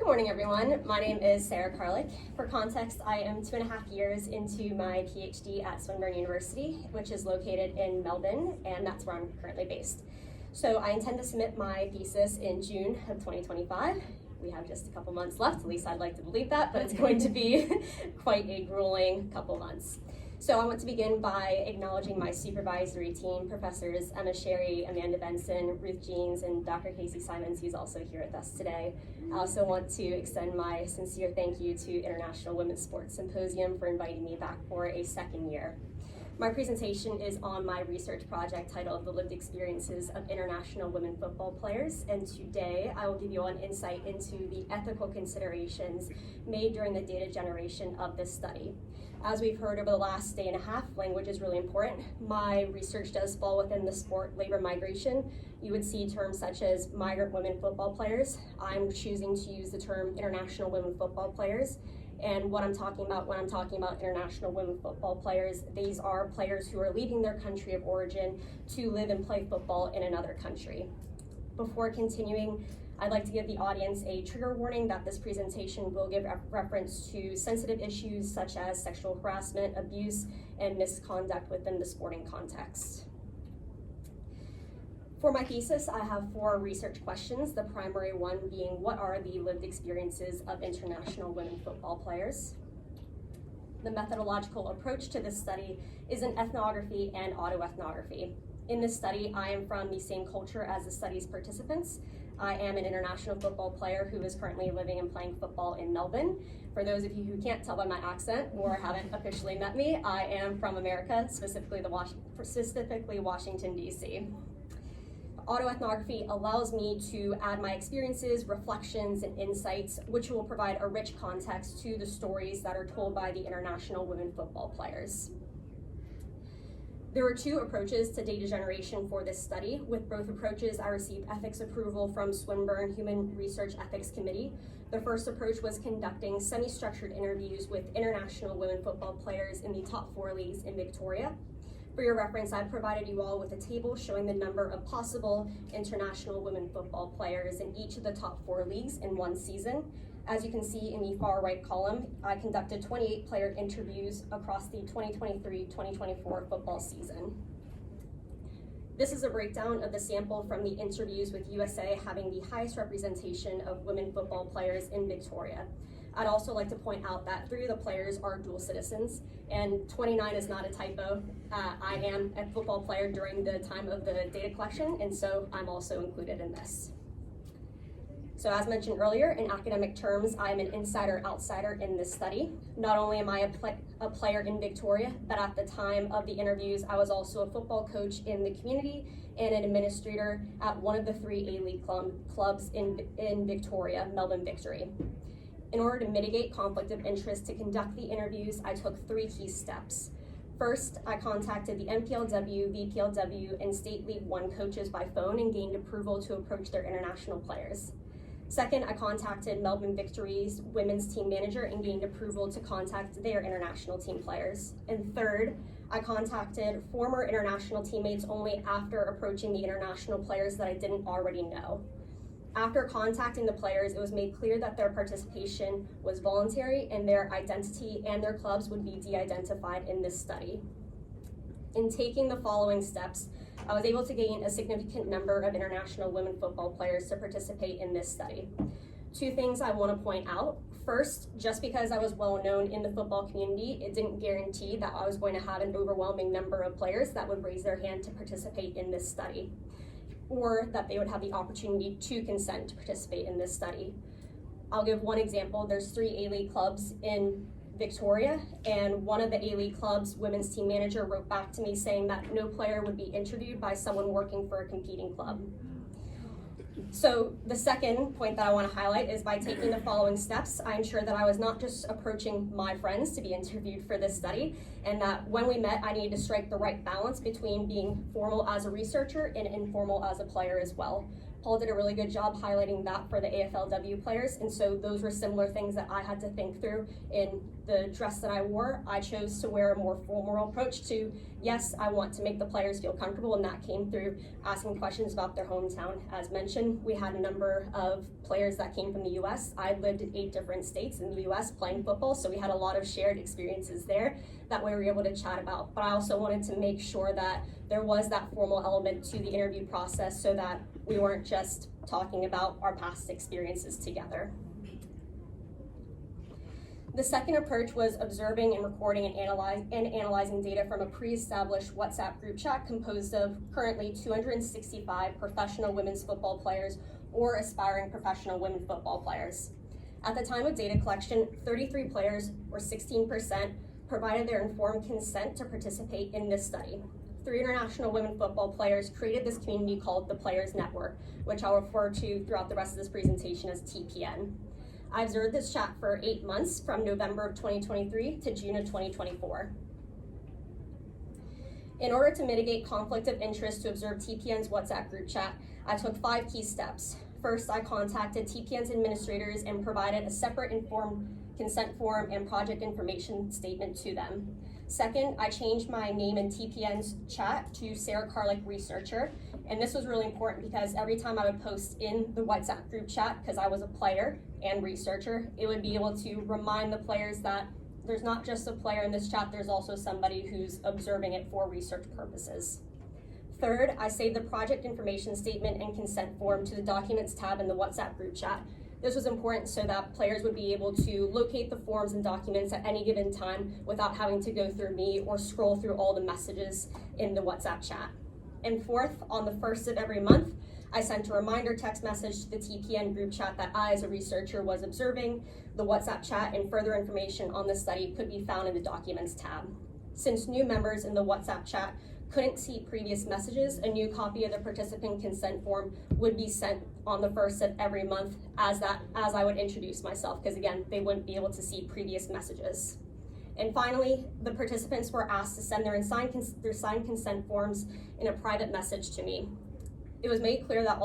Good morning, everyone. My name is Sarah Karlik. For context, I am 2.5 years into my PhD at Swinburne University, which is located in Melbourne, and that's where I'm currently based. So I intend to submit my thesis in June of 2025. We have just a couple months left, at least I'd like to believe that, but it's going to be quite a grueling couple months. So I want to begin by acknowledging my supervisory team, Professors Emma Sherry, Amanda Benson, Ruth Jeans, and Dr. Casey Simons, who's also here with us today. I also want to extend my sincere thank you to International Women Sport Symposium for inviting me back for a second year. My presentation is on my research project titled The Lived Experiences of International Women Football Players, and today I will give you an insight into the ethical considerations made during the data generation of this study. As we've heard over the last day and a half, language is really important. My research does fall within the sport labor migration. You would see terms such as migrant women football players. I'm choosing to use the term international women football players. And what I'm talking about when I'm talking about international women football players, these are players who are leaving their country of origin to live and play football in another country. Before continuing, I'd like to give the audience a trigger warning that this presentation will give reference to sensitive issues such as sexual harassment, abuse, and misconduct within the sporting context. For my thesis, I have 4 research questions, the primary one being what are the lived experiences of international women football players? The methodological approach to this study is in ethnography and autoethnography. In this study, I am from the same culture as the study's participants. I am an international football player who is currently living and playing football in Melbourne. For those of you who can't tell by my accent or haven't officially met me, I am from America, specifically Washington, D.C. Autoethnography allows me to add my experiences, reflections, and insights, which will provide a rich context to the stories that are told by the international women football players. There were 2 approaches to data generation for this study. With both approaches, I received ethics approval from Swinburne Human Research Ethics Committee. The first approach was conducting semi-structured interviews with international women football players in the top 4 leagues in Victoria. For your reference, I've provided you all with a table showing the number of possible international women football players in each of the top 4 leagues in one season. As you can see in the far right column, I conducted 28 player interviews across the 2023-2024 football season. This is a breakdown of the sample from the interviews with USA having the highest representation of women football players in Victoria. I'd also like to point out that 3 of the players are dual citizens, and 29 is not a typo. I am a football player during the time of the data collection, and so I'm also included in this. So as mentioned earlier, in academic terms, I am an insider-outsider in this study. Not only am I a player in Victoria, but at the time of the interviews, I was also a football coach in the community and an administrator at one of the 3 A-League clubs in Victoria, Melbourne Victory. In order to mitigate conflict of interest to conduct the interviews, I took 3 key steps. First, I contacted the MPLW, VPLW, and State League 1 coaches by phone and gained approval to approach their international players. Second, I contacted Melbourne Victory's women's team manager and gained approval to contact their international team players. And third, I contacted former international teammates only after approaching the international players that I didn't already know. After contacting the players, it was made clear that their participation was voluntary and their identity and their clubs would be de-identified in this study. In taking the following steps, I was able to gain a significant number of international women football players to participate in this study. 2 things I want to point out. First, just because I was well known in the football community, it didn't guarantee that I was going to have an overwhelming number of players that would raise their hand to participate in this study, or that they would have the opportunity to consent to participate in this study. I'll give one example. There's 3 A-League clubs in Victoria, and one of the A-League clubs' women's team manager wrote back to me saying that no player would be interviewed by someone working for a competing club. So the second point that I want to highlight is by taking the following steps, I ensured that I was not just approaching my friends to be interviewed for this study, and that when we met, I needed to strike the right balance between being formal as a researcher and informal as a player as well. Paul did a really good job highlighting that for the AFLW players, and so those were similar things that I had to think through in the dress that I wore. I chose to wear a more formal approach to, yes, I want to make the players feel comfortable, and that came through asking questions about their hometown. As mentioned, we had a number of players that came from the US. I lived in 8 different states in the US playing football, so we had a lot of shared experiences there that we were able to chat about. But I also wanted to make sure that there was that formal element to the interview process so that we weren't just talking about our past experiences together. The second approach was observing and recording and analyzing data from a pre-established WhatsApp group chat composed of currently 265 professional women's football players or aspiring professional women football players. At the time of data collection, 33 players, or 16%, provided their informed consent to participate in this study. 3 international women football players created this community called the Players Network, which I'll refer to throughout the rest of this presentation as TPN. I observed this chat for 8 months from November of 2023 to June of 2024. In order to mitigate conflict of interest to observe TPN's WhatsApp group chat, I took 5 key steps. First, I contacted TPN's administrators and provided a separate informed consent form and project information statement to them. Second, I changed my name in TPN's chat to Sarah Carlick Researcher, and this was really important because every time I would post in the WhatsApp group chat, because I was a player and researcher, it would be able to remind the players that there's not just a player in this chat, there's also somebody who's observing it for research purposes. Third, I saved the project information statement and consent form to the Documents tab in the WhatsApp group chat. This was important so that players would be able to locate the forms and documents at any given time without having to go through me or scroll through all the messages in the WhatsApp chat. And fourth, on the 1st of every month, I sent a reminder text message to the TPN group chat that I, as a researcher, was observing the WhatsApp chat, and further information on the study could be found in the Documents tab. Since new members in the WhatsApp chat couldn't see previous messages, a new copy of the participant consent form would be sent on the 1st of every month as I would introduce myself, because again, they wouldn't be able to see previous messages. And finally, the participants were asked to send their signed consent forms in a private message to me. It was made clear that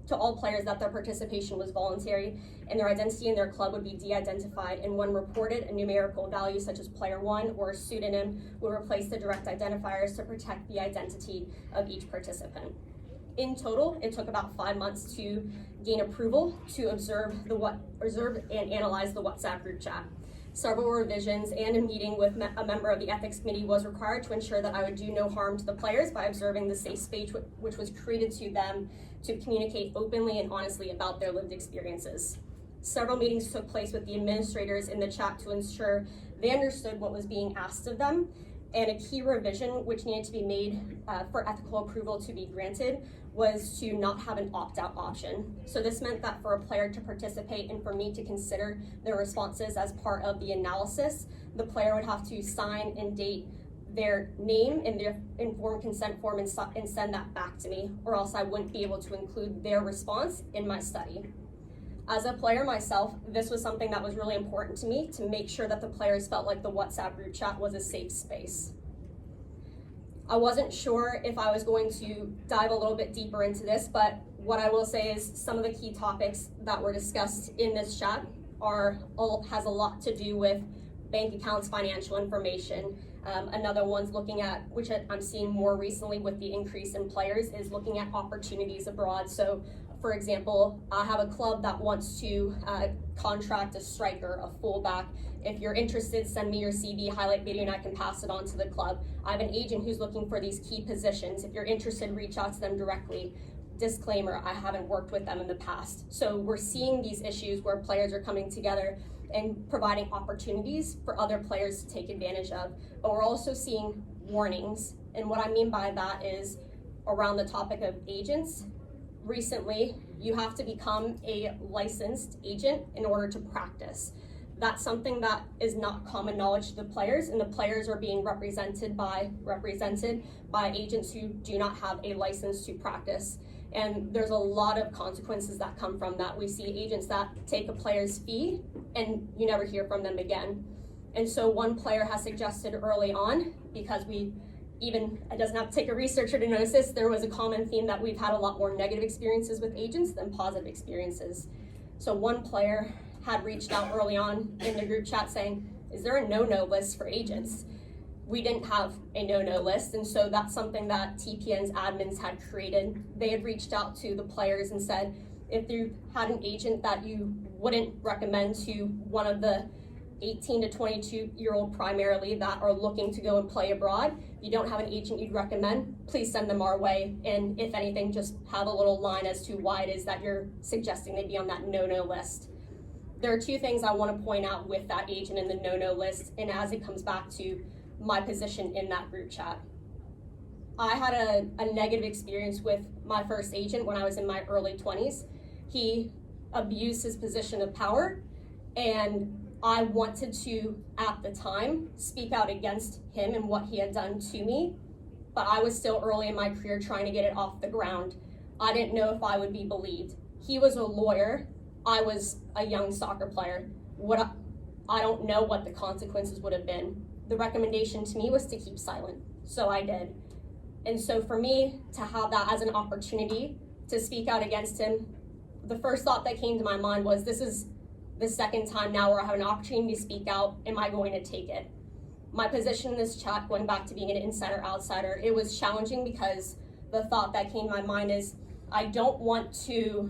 to all players that their participation was voluntary and their identity in their club would be de-identified, and when reported, a numerical value such as player 1 or a pseudonym would replace the direct identifiers to protect the identity of each participant. In total, it took about 5 months to gain approval to observe and analyze the WhatsApp group chat. Several revisions and a meeting with a member of the ethics committee was required to ensure that I would do no harm to the players by observing the safe space which was created to them to communicate openly and honestly about their lived experiences. Several meetings took place with the administrators in the chat to ensure they understood what was being asked of them, and a key revision which needed to be made for ethical approval to be granted was to not have an opt-out option. So this meant that for a player to participate and for me to consider their responses as part of the analysis, the player would have to sign and date their name in their informed consent form and send that back to me, or else I wouldn't be able to include their response in my study. As a player myself, this was something that was really important to me to make sure that the players felt like the WhatsApp group chat was a safe space. I wasn't sure if I was going to dive a little bit deeper into this, but what I will say is some of the key topics that were discussed in this chat has a lot to do with bank accounts, financial information. Another one's looking at, which I'm seeing more recently with the increase in players, is looking at opportunities abroad. So for example, I have a club that wants to contract a striker, a fullback. If you're interested, send me your CV, highlight video, and I can pass it on to the club. I have an agent who's looking for these key positions. If you're interested, reach out to them directly. Disclaimer, I haven't worked with them in the past. So we're seeing these issues where players are coming together and providing opportunities for other players to take advantage of. But we're also seeing warnings. And what I mean by that is around the topic of agents. Recently, you have to become a licensed agent in order to practice. That's something that is not common knowledge to the players, and the players are being represented by agents who do not have a license to practice. And there's a lot of consequences that come from that. We see agents that take a player's fee and you never hear from them again. And so one player has suggested early on, because we even, it doesn't have to take a researcher to notice this, there was a common theme that we've had a lot more negative experiences with agents than positive experiences. So one player had reached out early on in the group chat saying, is there a no-no list for agents? We didn't have a no-no list, and so that's something that TPN's admins had created. They had reached out to the players and said, if you had an agent that you wouldn't recommend to one of the 18 to 22-year-old primarily that are looking to go and play abroad, if you don't have an agent you'd recommend, please send them our way, and if anything, just have a little line as to why it is that you're suggesting they be on that no-no list. There are two things I want to point out with that agent in the no-no list, and as it comes back to my position in that group chat. I had a negative experience with my first agent when I was in my early 20s. He abused his position of power, and I wanted to, at the time, speak out against him and what he had done to me, but I was still early in my career trying to get it off the ground. I didn't know if I would be believed. He was a lawyer. I was a young soccer player. I don't know what the consequences would have been. The recommendation to me was to keep silent, so I did. And so for me to have that as an opportunity to speak out against him, the first thought that came to my mind was, this is the second time now where I have an opportunity to speak out. Am I going to take it? My position in this chat, going back to being an insider-outsider, it was challenging because the thought that came to my mind is, I don't want to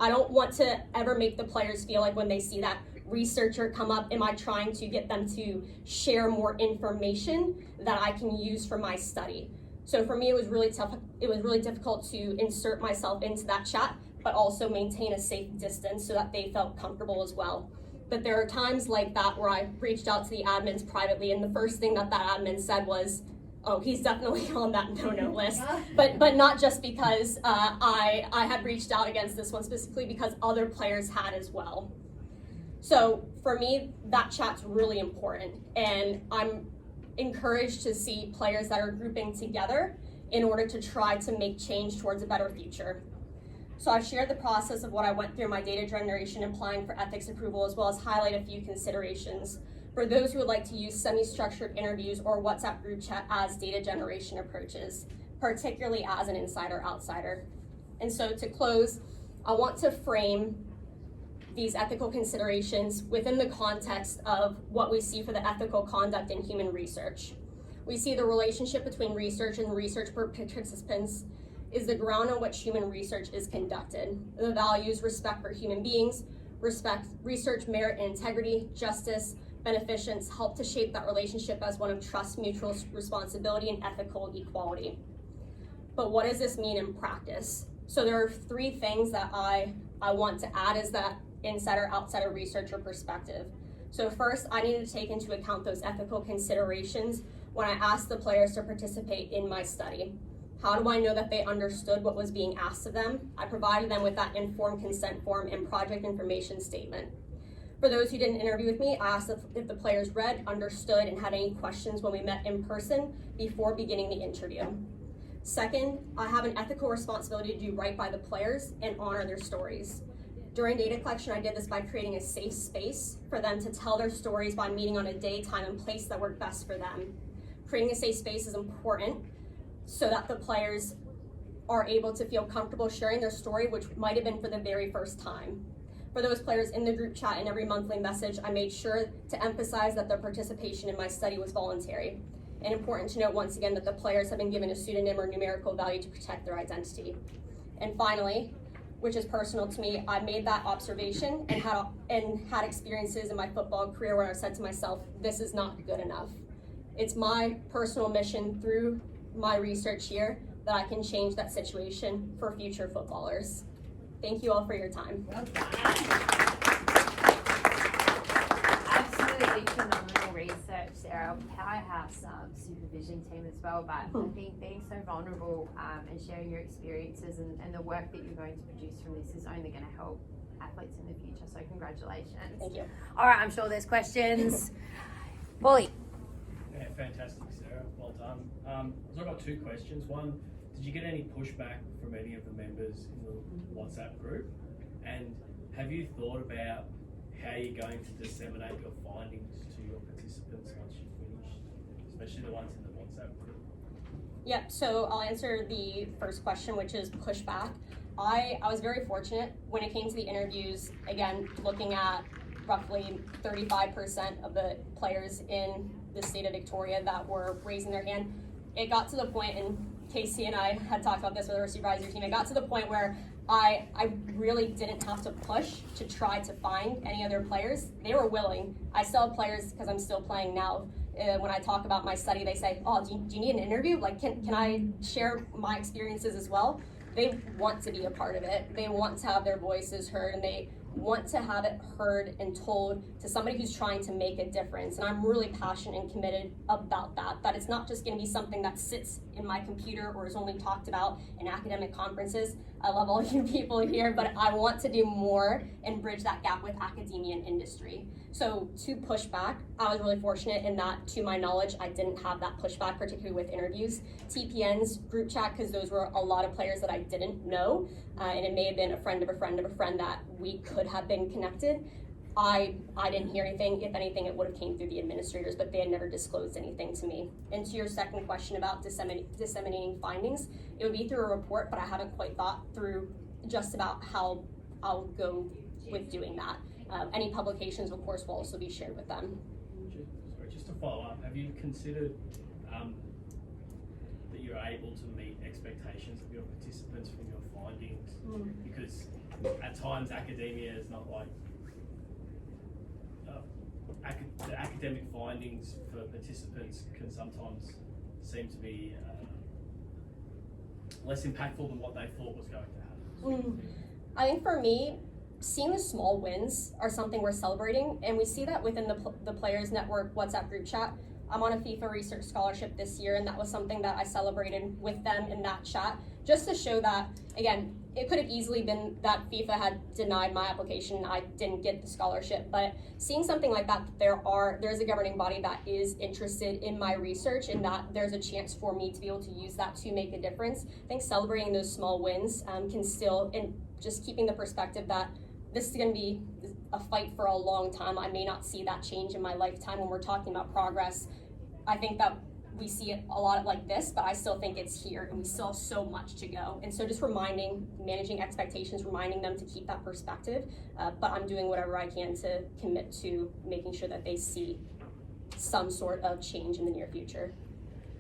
ever make the players feel like when they see that researcher come up, am I trying to get them to share more information that I can use for my study? So for me, it was really tough. It was really difficult to insert myself into that chat, but also maintain a safe distance so that they felt comfortable as well. But there are times like that where I reached out to the admins privately, and the first thing that admin said was, oh, he's definitely on that no-no list. But not just because I had reached out against this one specifically, because other players had as well. So for me, that chat's really important, and I'm encouraged to see players that are grouping together in order to try to make change towards a better future. So I've shared the process of what I went through in my data generation applying for ethics approval, as well as highlight a few considerations for those who would like to use semi-structured interviews or WhatsApp group chat as data generation approaches, particularly as an insider-outsider. And so to close, I want to frame these ethical considerations within the context of what we see for the ethical conduct in human research. We see the relationship between research and research participants is the ground on which human research is conducted. The values respect for human beings, respect, research, merit and integrity, justice, beneficence help to shape that relationship as one of trust, mutual responsibility, and ethical equality. But what does this mean in practice? So there are three things that I want to add as that insider-outsider researcher perspective. So first, I need to take into account those ethical considerations when I ask the players to participate in my study. How do I know that they understood what was being asked of them? I provided them with that informed consent form and project information statement. For those who didn't interview with me, I asked if the players read, understood, and had any questions when we met in person before beginning the interview. Second, I have an ethical responsibility to do right by the players and honor their stories. During data collection, I did this by creating a safe space for them to tell their stories by meeting on a day, time, and place that worked best for them. Creating a safe space is important so that the players are able to feel comfortable sharing their story, which might have been for the very first time. For those players in the group chat and every monthly message, I made sure to emphasize that their participation in my study was voluntary. And important to note once again that the players have been given a pseudonym or numerical value to protect their identity. And finally, which is personal to me, I made that observation and had experiences in my football career where I said to myself, this is not good enough. It's my personal mission through my research here that I can change that situation for future footballers. Thank you all for your time. Absolutely phenomenal research, Sarah. Powerhouse supervision team as well, but I think being so vulnerable and sharing your experiences and the work that you're going to produce from this is only going to help athletes in the future, so congratulations. Thank you. All right, I'm sure there's questions. Paulie. Yeah, fantastic, Sarah. Well done. So I've got two questions. One, did you get any pushback from any of the members in the WhatsApp group? And have you thought about how you're going to disseminate your findings to your participants once you finish especially the ones in the WhatsApp group? Yep, so I'll answer the first question, which is pushback. I was very fortunate when it came to the interviews, again, looking at roughly 35% of the players in the state of Victoria that were raising their hand. It got to the point, and Casey and I had talked about this with our supervisor team, it got to the point where I really didn't have to push to try to find any other players. They were willing. I still have players, because I'm still playing now, when I talk about my study, they say, oh, do you need an interview? Like, can I share my experiences as well? They want to be a part of it. They want to have their voices heard, and they want to have it heard and told to somebody who's trying to make a difference. And I'm really passionate and committed about that it's not just gonna be something that sits in my computer or is only talked about in academic conferences. I love all you people here, but I want to do more and bridge that gap with academia and industry. So to push back, I was really fortunate in that, to my knowledge, I didn't have that pushback, particularly with interviews. TPN's group chat, because those were a lot of players that I didn't know, and it may have been a friend of a friend of a friend that we could have been connected. I didn't hear anything. If anything, it would have came through the administrators, but they had never disclosed anything to me. And to your second question about disseminating findings, it would be through a report, but I haven't quite thought through just about how I'll go with doing that. Any publications, of course, will also be shared with them. Just to follow up, have you considered that you're able to meet expectations of your participants from your findings? Because at times academia is not like the academic findings for participants can sometimes seem to be less impactful than what they thought was going to happen. I think for me, seeing the small wins are something we're celebrating, and we see that within the Players Network WhatsApp group chat. I'm on a FIFA research scholarship this year, and that was something that I celebrated with them in that chat, just to show that, again, it could have easily been that FIFA had denied my application, I didn't get the scholarship, but seeing something like that, there's a governing body that is interested in my research, and that there's a chance for me to be able to use that to make a difference. I think celebrating those small wins can still, and just keeping the perspective that this is going to be a fight for a long time. I may not see that change in my lifetime when we're talking about progress. I think that we see it a lot like this, but I still think it's here, and we still have so much to go. And so just managing expectations, reminding them to keep that perspective, but I'm doing whatever I can to commit to making sure that they see some sort of change in the near future.